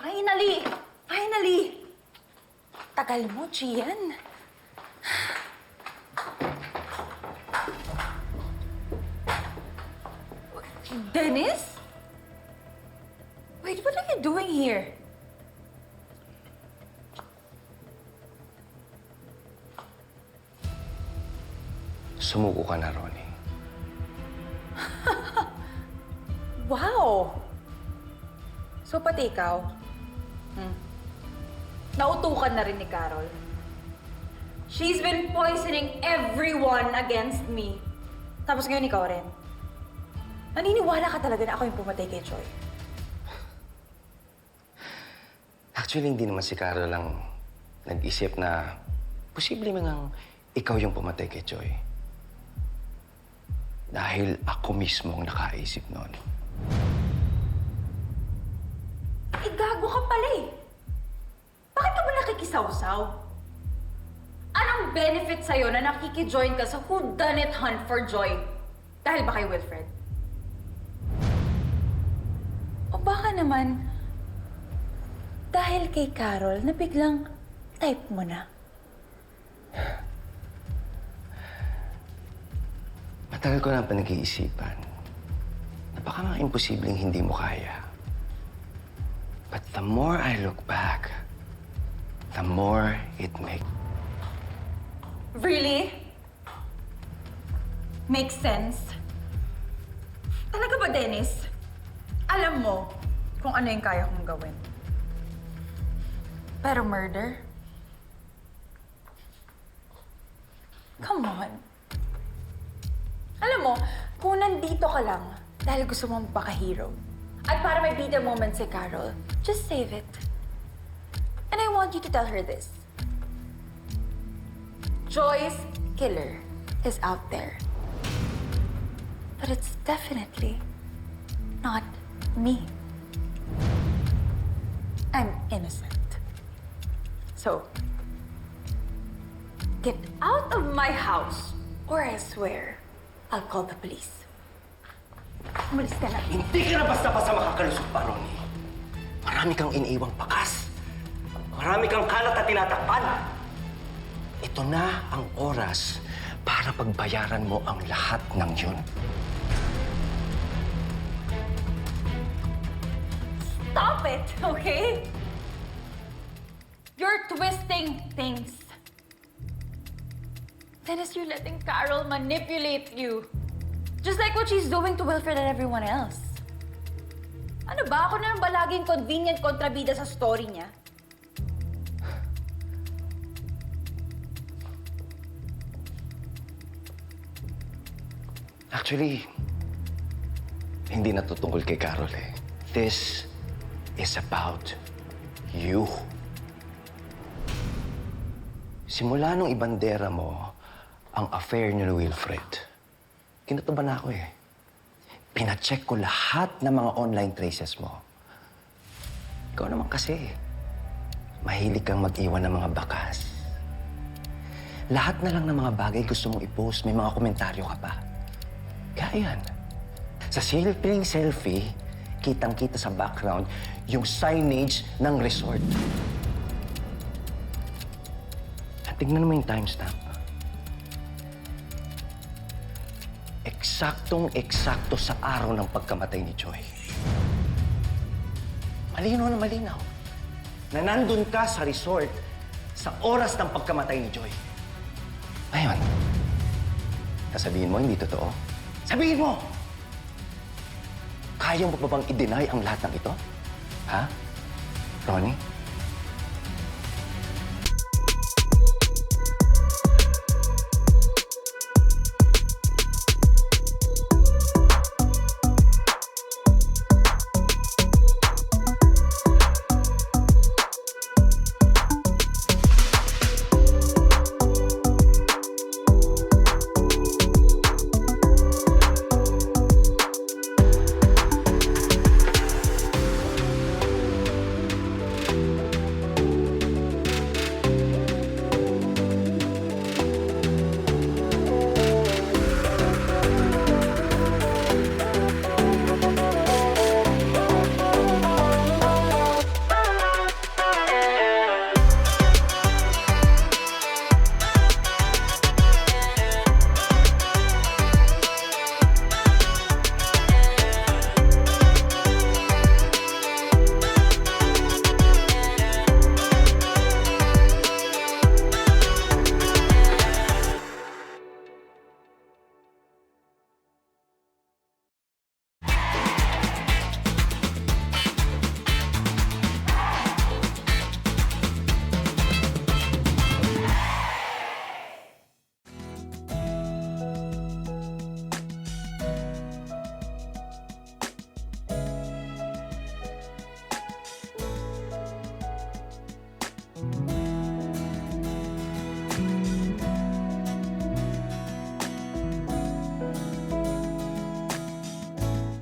Finally! Finally! Tagal mo, Gian. Dennis? Wait, what are you doing here? Sumuko ka na, Ronnie. Wow! So, pati ikaw? Nautukan na rin ni Carol. She's been poisoning everyone against me. Tapos ngayon ikaw rin. Naniniwala ka talaga na ako yung pumatay kay Joy? Actually, hindi naman si Carol lang nag-isip na posible ngang ikaw yung pumatay kay Joy. Dahil ako mismo ang nakaisip noon. Eh, gago ka pala eh. Bakit ka ba nakikisawsaw? Anong benefit sa'yo na nakikijoin ka sa whodunit hunt for Joy? Dahil ba kay Wilfred? O baka naman, dahil kay Carol na biglang type mo na? Matagal ko na pinag-iisipan na baka nga imposibleng hindi mo kaya. But the more I look back, the more it makes... Really? Makes sense? Talaga ba, Dennis? Alam mo kung ano yung kaya kong gawin. Pero murder? Come on. Alam mo, kung nandito ka lang dahil gusto mong baka-hero at para may bida moment si Carol, just save it. And I want you to tell her this. Joy's killer is out there. But it's definitely not me. I'm innocent. So, get out of my house or I swear I'll call the police. Umalis ka na. Hindi ka na basta-basta makakalusot pa, Ronnie. Marami kang iniiwang bakas. Marami kang kalat na tinatakpan. Ito na ang oras para pagbayaran mo ang lahat ng yun. Stop it, okay? You're twisting things. Dennis, you're letting Carol manipulate you. Just like what she's doing to Wilfred and everyone else. Ano ba? Ako na lang ba laging convenient kontrabida sa story niya? Actually, hindi na to tungkol kay Carol eh. This is about you. Simula nung ibandera mo ang affair niyo ni Wilfred, kinatuban na ako eh. Pina-check ko lahat ng mga online traces mo. Ikaw naman kasi, mahilig kang mag-iwan ng mga bakas. Lahat na lang ng mga bagay gusto mong i-post, may mga komentaryo ka pa. Kaya yan. Sa silping selfie, kitang-kita sa background yung signage ng resort. At tignan mo yung timestamp. Eksaktong-eksakto sa araw ng pagkamatay ni Joy. Malinaw na malinaw na nandun ka sa resort sa oras ng pagkamatay ni Joy. Ngayon, sasabihin mo hindi totoo? Sabihin mo! Kaya mo pa bang i-deny ang lahat ng ito? Ha? Ronnie?